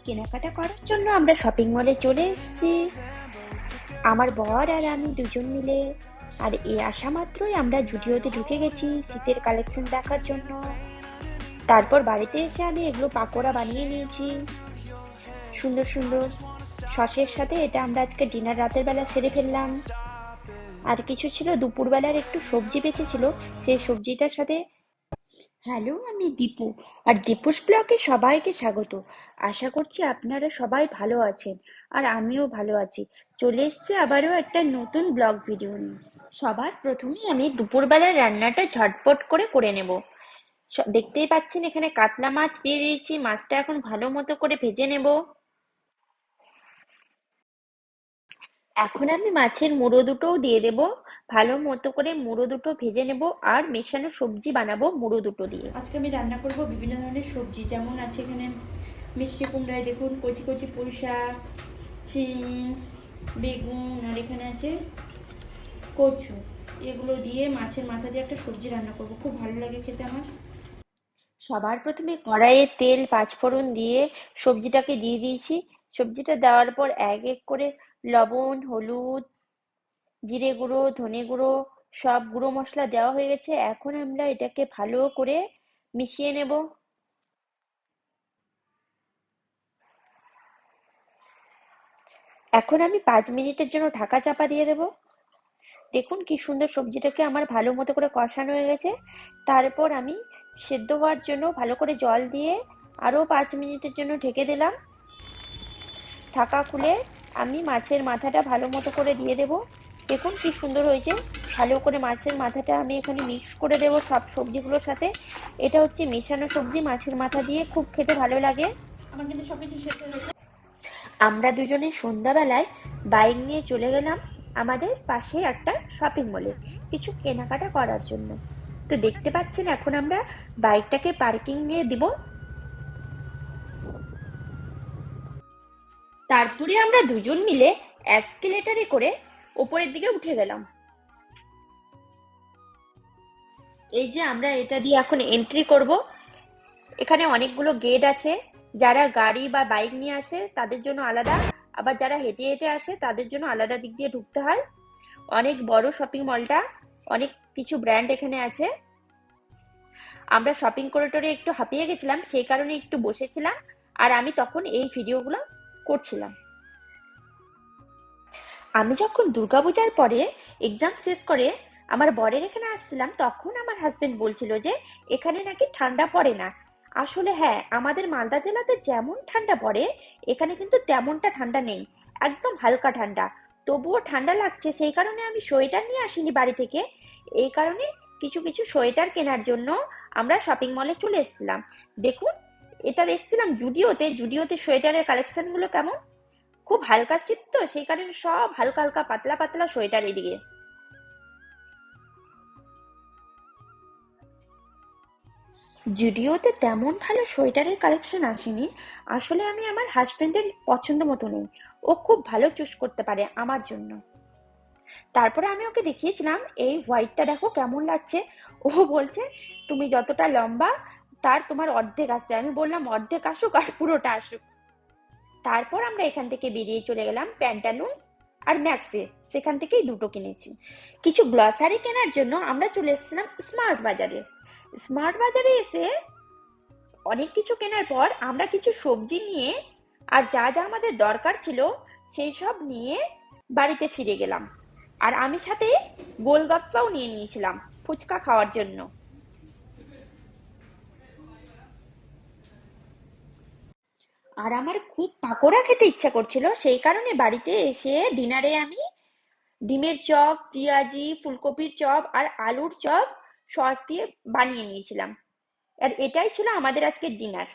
কেনাকাটা করার জন্য আমরা শপিং মলে চলে এসেছি, আমার বর আর আমি দুজন মিলে। আর এই আসা মাত্রই আমরা জুডিওতে ঢুকে গেছি শীতের কালেকশন দেখার জন্য। তারপর বাড়িতে এসে আমি এগুলো পাকোড়া বানিয়ে নিয়েছি সুন্দর সুন্দর সসের সাথে। এটা আমরা আজকে ডিনার রাতের বেলা সেরে ফেললাম। আর কিছু ছিল দুপুরবেলার, একটু সবজি বেঁচে ছিল, সেই সবজিটার সাথে। হ্যালো, আমি দীপু, আর দীপুস ব্লগে সবাইকে স্বাগত। আশা করছি আপনারা সবাই ভালো আছেন, আর আমিও ভালো আছি। চলে এসছে আবারও একটা নতুন ব্লগ ভিডিও নিয়ে। সবার প্রথমেই আমি দুপুরবেলার রান্নাটা ঝটপট করে করে নেব। দেখতেই পাচ্ছেন এখানে কাতলা মাছ দিয়ে দিয়েছি, মাছটা এখন ভালো মতো করে ভেজে নেব। এখন আমি মাছের মুড়ো দুটোও দিয়ে দেব, ভালো মতো করে মুড়ো দুটো ভেজে নেব আর মেশানো সবজি বানাবো মুড়ো দুটো দিয়ে। আজকে আমি রান্না করব বিভিন্ন ধরনের সবজি, যেমন আছে এখানে মিষ্টি কুমড়ায় দেখুন কচি কচি পুঁই শাক, শিম, বেগুন, আর এখানে আছে কচু। এগুলো দিয়ে মাছের মাথা দিয়ে একটা সবজি রান্না করব, খুব ভালো লাগে খেতে আমার। সবার প্রথমে কড়াইয়ে তেল পাঁচফোড়ন দিয়ে সবজিটাকে দিয়ে দিয়েছি। সবজিটা দেওয়ার পর এক এক করে লবণ, হলুদ, জিরে গুঁড়ো, ধনে গুঁড়ো, সব গুঁড়ো মশলা দেওয়া হয়ে গেছে। এখন আমরা এটাকে ভালো করে মিশিয়ে নেব। এখন আমি 5 মিনিটের জন্য ঢাকা চাপা দিয়ে দেব। দেখুন কি সুন্দর সবজিটাকে আমার ভালো মতো করে কষানো হয়ে গেছে। তারপর আমি সেদ্ধ হওয়ার জন্য ভালো করে জল দিয়ে আরো 5 মিনিটের জন্য ঢেকে দিলাম। ঢাকা খুলে আমি মাছের মাথাটা ভালো মতো করে দিয়ে দেব। দেখুন কি সুন্দর হয়েছে। ভালো করে মাছের মাথাটা আমি এখানে মিক্স করে দেব সব সবজিগুলোর সাথে। এটা হচ্ছে মেশানো সবজি, মাছের মাথা দিয়ে খুব খেতে ভালো লাগে। আমার কিন্তু সবকিছু শেষ হয়ে গেছে। আমরা দুজনে সন্ধ্যাবেলায় বাইক নিয়ে চলে গেলাম আমাদের পাশে একটা শপিং মলে কিছু কেনাকাটা করার জন্য। তো দেখতে পাচ্ছেন এখন আমরা বাইকটাকে পার্কিং নিয়ে দিব। তারপরে আমরা দুজন মিলে এসকেলেটরে করে উপরের দিকে উঠে গেলাম। এই যে আমরা এটা দিয়ে এখন এন্ট্রি করব। এখানে অনেকগুলো গেট আছে, যারা গাড়ি বা বাইক নিয়ে আসে তাদের জন্য আলাদা, আবার যারা হেঁটে হেঁটে আসে তাদের জন্য আলাদা দিক দিয়ে ঢুকতে হয়। অনেক বড় শপিং মলটা, অনেক কিছু ব্র্যান্ড এখানে আছে। আমরা শপিং করিডোরে একটু হাঁপিয়ে গেছিলাম, সেই কারণে একটু বসেছিলাম, আর আমি তখন এই ভিডিওগুলো করছিলাম। আমি যখন দুর্গাপূজার পরে এক্সাম শেষ করে আমার বরের এখানে আসছিলাম, তখন আমার হাজবেন্ড বলছিল যে এখানে নাকি ঠান্ডা পড়ে না। আসলে হ্যাঁ, আমাদের মালদা জেলাতে যেমন ঠান্ডা পড়ে এখানে কিন্তু তেমনটা ঠান্ডা নেই, একদম হালকা ঠান্ডা। তবুও ঠান্ডা লাগছে, সেই কারণে আমি সোয়েটার নিয়ে আসিনি বাড়ি থেকে। এই কারণে কিছু কিছু সোয়েটার কেনার জন্য আমরা শপিং মলে চলে এসেছিলাম। দেখুন, এটা দেখছিলাম জুডিওতে। জুডিওতে সোয়েটারের কালেকশন গুলো কেমন, খুব হালকা শীত তো, সেই কারণে সব হালকা হালকা পাতলা পাতলা সোয়েটার এদিকে। জুডিওতে তেমন ভালো সোয়েটারের কালেকশন আসেনি। আসলে আমি আমার হাজবেন্ডের পছন্দ মতো নেই, ও খুব ভালো চুজ করতে পারে আমার জন্য। তারপরে আমি ওকে দেখিয়েছিলাম এই হোয়াইটটা দেখো কেমন লাগছে। ও বলছে তুমি যতটা লম্বা তার তোমার অর্ধেক আসবে। আমি বললাম অর্ধেক আসুক আর পুরোটা আসুক। তারপর আমরা এখান থেকে বেরিয়ে চলে গেলাম প্যান্টালুন আর ম্যাক্সে, সেখান থেকেই দুটো কিনেছি। কিছু গ্লসারি কেনার জন্য আমরা চলে এসেছিলাম স্মার্ট বাজারে। স্মার্ট বাজারে এসে অনেক কিছু কেনার পর আমরা কিছু সবজি নিয়ে আর যা যা আমাদের দরকার ছিল সেই সব নিয়ে বাড়িতে ফিরে গেলাম। আর আমি সাথে গোলগাপ্পাও নিয়ে নিয়েছিলাম ফুচকা খাওয়ার জন্য। আর আমার খুব পাকোড়া খেতে ইচ্ছা করছিল, সেই কারণে বাড়িতে এসে ডিনারে আমি ডিমের চপ, পেঁয়াজি, ফুলকপির চপ আর আলুর চপ সস দিয়ে বানিয়ে নিয়েছিলাম। আর এটাই ছিল আমাদের আজকের ডিনার।